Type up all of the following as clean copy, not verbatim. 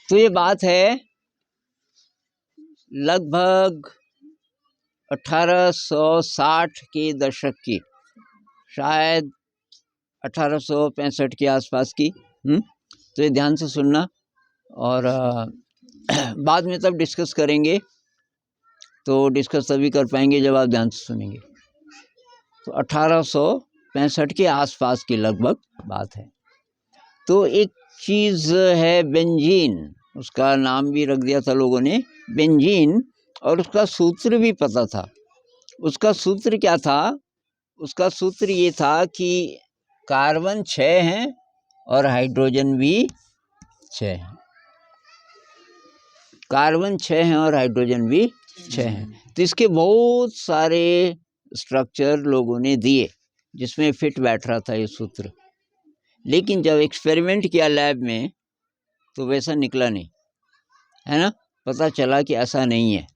तो ये बात है लगभग 1860 के दशक की, शायद 1865 के आसपास की। तो ये ध्यान से सुनना और बाद में तब डिस्कस करेंगे, तो डिस्कस तभी कर पाएंगे जब आप ध्यान से सुनेंगे। तो 1865 के आसपास की लगभग बात है। तो एक चीज़ है बेंजीन, उसका नाम भी रख दिया था लोगों ने बेंजीन, और उसका सूत्र भी पता था। उसका सूत्र क्या था? उसका सूत्र ये था कि कार्बन 6 हैं और हाइड्रोजन भी 6 हैं। कार्बन 6 हैं और हाइड्रोजन भी 6 हैं। तो इसके बहुत सारे स्ट्रक्चर लोगों ने दिए जिसमें फिट बैठ रहा था ये सूत्र, लेकिन जब एक्सपेरिमेंट किया लैब में तो वैसा निकला नहीं, है ना। पता चला कि ऐसा नहीं है।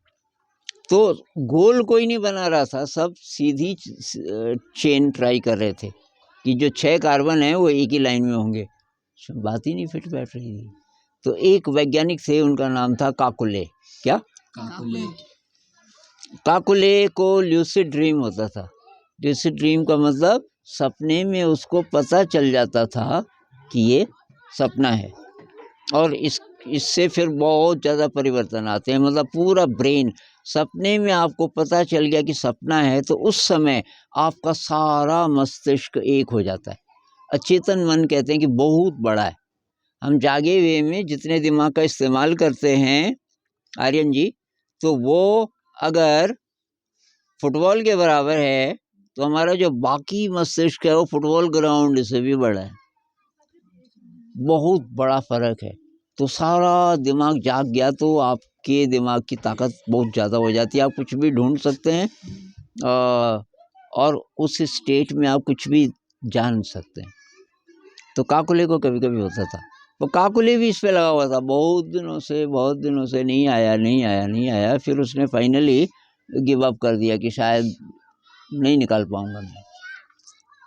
तो गोल कोई नहीं बना रहा था, सब सीधी चेन ट्राई कर रहे थे कि जो 6 कार्बन है वो एक ही लाइन में होंगे। बात ही नहीं फिट बैठ रही थी। तो एक वैज्ञानिक थे, उनका नाम था काकुले। क्या? काकुले को ल्यूसिड ड्रीम होता था। ल्यूसिड ड्रीम का मतलब सपने में उसको पता चल जाता था कि ये सपना है, और इससे फिर बहुत ज़्यादा परिवर्तन आते हैं। मतलब पूरा ब्रेन, सपने में आपको पता चल गया कि सपना है तो उस समय आपका सारा मस्तिष्क एक हो जाता है। अचेतन मन कहते हैं कि बहुत बड़ा है। हम जागे हुए में जितने दिमाग का इस्तेमाल करते हैं आर्यन जी, तो वो अगर फुटबॉल के बराबर है तो हमारा जो बाकी मस्तिष्क है वो फुटबॉल ग्राउंड से भी बड़ा है। बहुत बड़ा फर्क है। तो सारा दिमाग जाग गया तो आपके दिमाग की ताकत बहुत ज़्यादा हो जाती है। आप कुछ भी ढूंढ सकते हैं और उस स्टेट में आप कुछ भी जान सकते हैं। तो काकुले को कभी कभी होता था। तो काकुले भी इस पे लगा हुआ था बहुत दिनों से नहीं आया। फिर उसने फाइनली गिव अप कर दिया कि शायद नहीं निकाल पाऊंगा मैं।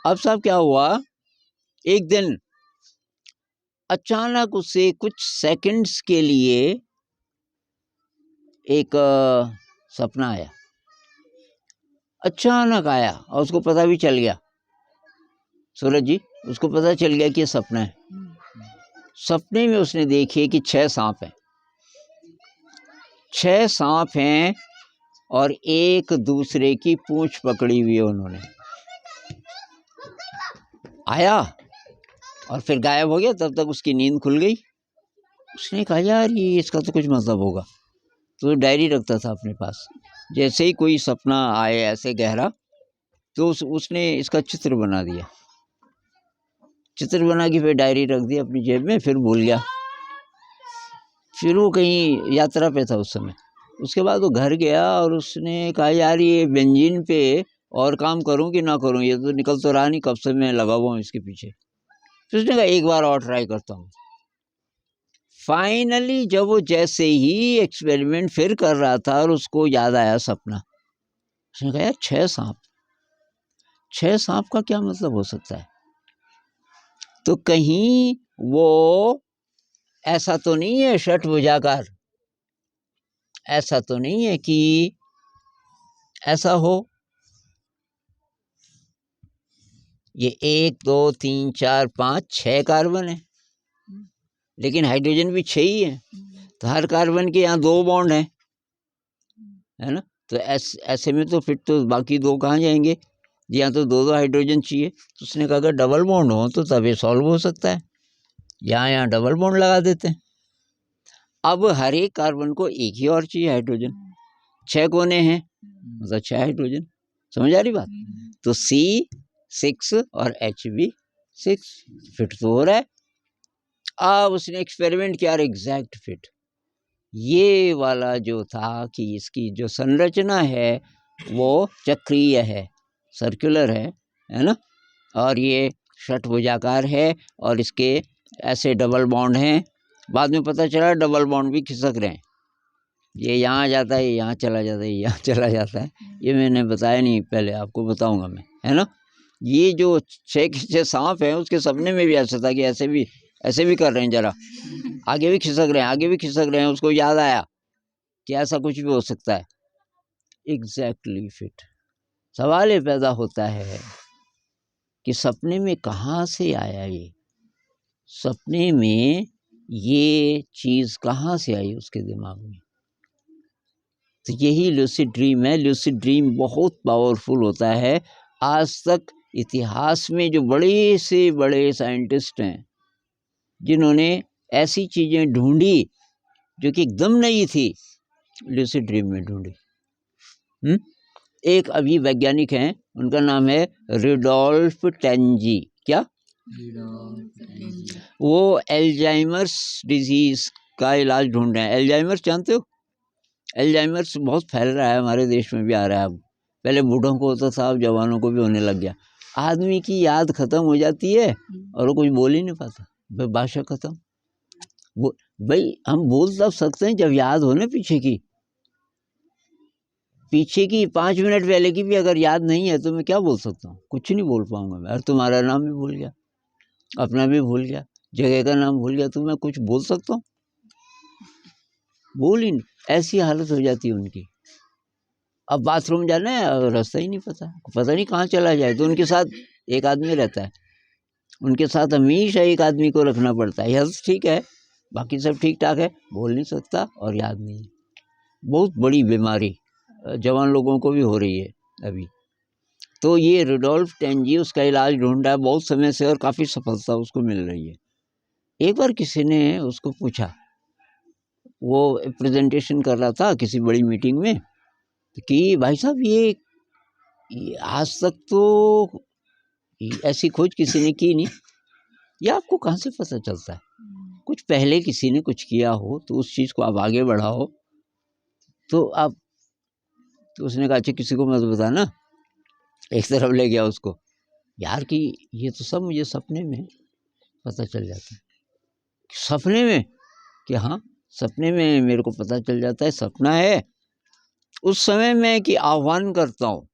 अब साहब क्या हुआ, एक दिन अचानक उसे कुछ सेकंड्स के लिए एक सपना आया। अचानक आया और उसको पता भी चल गया, सूरज जी, उसको पता चल गया कि ये सपना है। सपने में उसने देखे कि 6 सांप हैं। 6 सांप हैं और एक दूसरे की पूंछ पकड़ी हुई है उन्होंने। आया और फिर गायब हो गया। तब तक उसकी नींद खुल गई। उसने कहा यार ये इसका तो कुछ मतलब होगा। तो डायरी रखता था अपने पास। जैसे ही कोई सपना आए ऐसे गहरा तो उसने इसका चित्र बना दिया। चित्र बना के फिर डायरी रख दी अपनी जेब में, फिर भूल गया। फिर वो कहीं यात्रा पे था उस समय। उसके बाद वो घर गया और उसने कहा यार ये बेंजीन पे और काम करूं कि ना करूं, ये तो निकल तो रहा नहीं, कब से मैं लगा हुआ हूँ इसके पीछे। फिर उसने कहा एक बार और ट्राई करता हूँ। फाइनली जब वो जैसे ही एक्सपेरिमेंट फिर कर रहा था और उसको याद आया सपना, उसने कहा यार 6 सांप का क्या मतलब हो सकता है। तो कहीं वो ऐसा तो नहीं है षटभुजाकार, ऐसा तो नहीं है कि ऐसा हो। ये 1 2 3 4 5 6 कार्बन है, लेकिन हाइड्रोजन भी 6 ही है। तो हर कार्बन के यहाँ 2 बॉन्ड हैं, है ना। तो ऐसे में तो फिर तो बाकी 2 कहाँ जाएंगे। यहाँ तो 2 हाइड्रोजन चाहिए। तो उसने कहा अगर डबल बॉन्ड हो तो तब ये सॉल्व हो सकता है। यहाँ डबल बॉन्ड लगा देते हैं। अब हर एक कार्बन को एक ही और चाहिए हाइड्रोजन। 6 कोने हैं मतलब 6 हाइड्रोजन। समझ आ रही बात। तो C6 और H भी 6 फिट तो हो रहा है। अब उसने एक्सपेरिमेंट किया, एग्जैक्ट फिट। ये वाला जो था कि इसकी जो संरचना है वो चक्रीय है, सर्कुलर है ना, और ये षटभुजाकार है और इसके ऐसे डबल बॉन्ड हैं। बाद में पता चला डबल बॉन्ड भी खिसक रहे हैं। ये यहाँ जाता है, ये यहाँ चला जाता है, ये यहाँ चला जाता है। ये मैंने बताया नहीं, पहले आपको बताऊंगा मैं, है ना। ये जो 6 के 6 सांप हैं उसके सपने में भी ऐसा था कि ऐसे भी कर रहे हैं, जरा आगे भी खिसक रहे हैं, आगे भी खिसक रहे हैं, उसको याद आया कि ऐसा कुछ भी हो सकता है। Exactly fit. सवाल ये पैदा होता है कि सपने में कहाँ से आया ये, सपने में ये चीज़ कहाँ से आई उसके दिमाग में। तो यही लूसिड ड्रीम है। लूसिड ड्रीम बहुत पावरफुल होता है। आज तक इतिहास में जो बड़े से बड़े साइंटिस्ट हैं जिन्होंने ऐसी चीज़ें ढूंढी जो कि एकदम नई थी, लूसिड ड्रीम में ढूंढी। एक अभी वैज्ञानिक हैं, उनका नाम है रुडोल्फ टेंजी। क्या? वो एल्जाइमर्स डिजीज का इलाज ढूंढ रहे हैं। एल्जाइमर्स जानते हो? एल्जाइमर्स बहुत फैल रहा है, हमारे देश में भी आ रहा है अब। पहले बूढ़ों को होता था, अब जवानों को भी होने लग गया। आदमी की याद खत्म हो जाती है और वो कुछ बोल ही नहीं पाता, भाषा खत्म। वो भाई हम बोल तब सकते हैं जब याद हो ना पीछे की 5 मिनट पहले की भी अगर याद नहीं है तो मैं क्या बोल सकता हूँ? कुछ नहीं बोल पाऊंगा मैं। और तुम्हारा नाम भी भूल गया, अपना भी भूल गया, जगह का नाम भूल गया, तो मैं कुछ बोल सकता हूँ? बोल ही नहीं। ऐसी हालत हो जाती है उनकी। अब बाथरूम जाना है, रास्ता ही नहीं पता नहीं कहाँ चला जाए। तो उनके साथ एक आदमी रहता है, उनके साथ हमेशा एक आदमी को रखना पड़ता है। हेल्थ ठीक है, बाकी सब ठीक ठाक है, बोल नहीं सकता और याद नहीं। बहुत बड़ी बीमारी जवान लोगों को भी हो रही है अभी। तो ये रुडोल्फ टेंजी उसका इलाज ढूंढ रहा है बहुत समय से और काफ़ी सफलता उसको मिल रही है। एक बार किसी ने उसको पूछा, वो प्रेजेंटेशन कर रहा था किसी बड़ी मीटिंग में, कि भाई साहब ये आज तक तो ऐसी खोज किसी ने की नहीं, ये आपको कहाँ से पता चलता है? कुछ पहले किसी ने कुछ किया हो तो उस चीज़ को आप आगे बढ़ाओ तो आप। तो उसने कहा अच्छा किसी को मत बताना। एक तरफ ले गया उसको, यार कि ये तो सब मुझे सपने में पता चल जाता है। सपने में? कि हाँ, सपने में मेरे को पता चल जाता है, सपना है। उस समय मैं कि आह्वान करता हूँ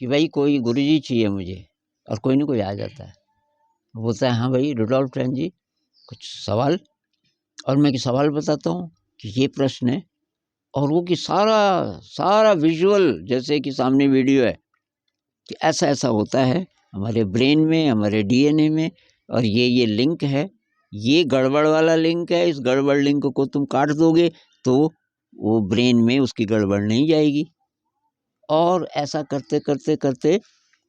कि भाई कोई गुरुजी चाहिए मुझे, और कोई ना कोई आ जाता है, बोलता है हाँ भाई रुडोल्फ टेंजी कुछ सवाल, और मैं कि सवाल बताता हूँ कि ये प्रश्न है, और वो कि सारा विजुअल जैसे कि सामने वीडियो है कि ऐसा ऐसा होता है हमारे ब्रेन में, हमारे डीएनए में, और ये लिंक है, ये गड़बड़ वाला लिंक है, इस गड़बड़ लिंक को तुम काट दोगे तो वो ब्रेन में उसकी गड़बड़ नहीं जाएगी। और ऐसा करते करते करते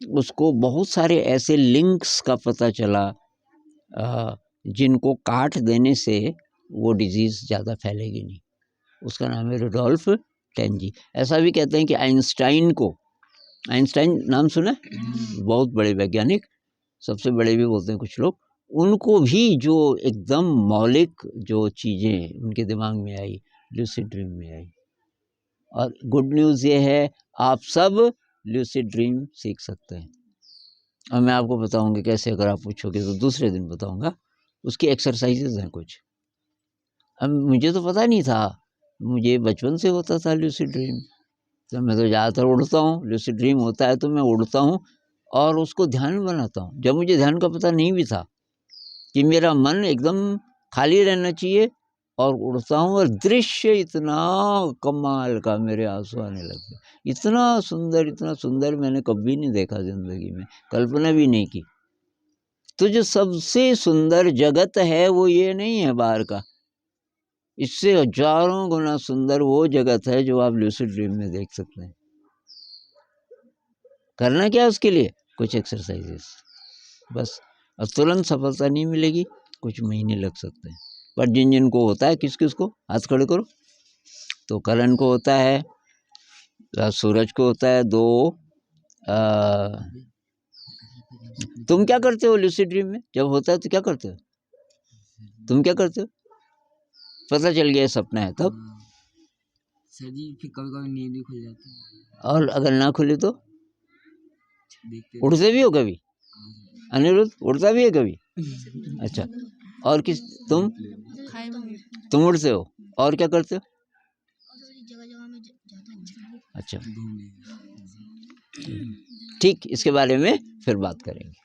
उसको बहुत सारे ऐसे लिंक्स का पता चला जिनको काट देने से वो डिजीज़ ज़्यादा फैलेगी नहीं। उसका नाम है रुडोल्फ टेंजी। ऐसा भी कहते हैं कि आइंस्टाइन नाम सुना है? बहुत बड़े वैज्ञानिक, सबसे बड़े भी बोलते हैं कुछ लोग। उनको भी जो एकदम मौलिक जो चीज़ें उनके दिमाग में आई, लूसिड ड्रीम में आई। और गुड न्यूज़ ये है, आप सब लूसिड ड्रीम सीख सकते हैं। और मैं आपको बताऊंगा कैसे, अगर आप पूछोगे तो दूसरे दिन बताऊंगा। उसकी एक्सरसाइजेज हैं कुछ। अब मुझे तो पता नहीं था, मुझे बचपन से होता था लूसिड ड्रीम। तो मैं तो ज़्यादातर उड़ता हूँ, लूसिड ड्रीम होता है तो मैं उड़ता हूँ और उसको ध्यान में बनाता हूँ। जब मुझे ध्यान का पता नहीं भी था कि मेरा मन एकदम खाली रहना चाहिए, और उड़ता हूँ और दृश्य इतना कमाल का, मेरे आंसू आने लग गए। इतना सुंदर मैंने कभी नहीं देखा ज़िंदगी में, कल्पना भी नहीं की। तो जो सबसे सुंदर जगत है वो ये नहीं है बाहर का, इससे हजारों गुना सुंदर वो जगत है जो आप लूसिड ड्रीम में देख सकते हैं। करना क्या है उसके लिए? कुछ एक्सरसाइजेस बस। और तुरंत सफलता नहीं मिलेगी, कुछ महीने लग सकते हैं। पर जिन जिन को होता है, किस किस को, हाथ खड़े करो। तो करण को होता है, सूरज को होता है, तुम क्या करते हो लूसिड ड्रीम में जब होता है तो क्या करते हो? तुम क्या करते हो? पता चल गया सपना है तब? सर जी फिर कभी कभी नींद भी खुल जाती है। और अगर ना खुले तो उड़ते भी हो कभी? अनिरुद्ध उड़ता भी है कभी? अच्छा, और किस, तुम उड़ते हो और क्या करते हो? अच्छा, ठीक, इसके बारे में फिर बात करेंगे।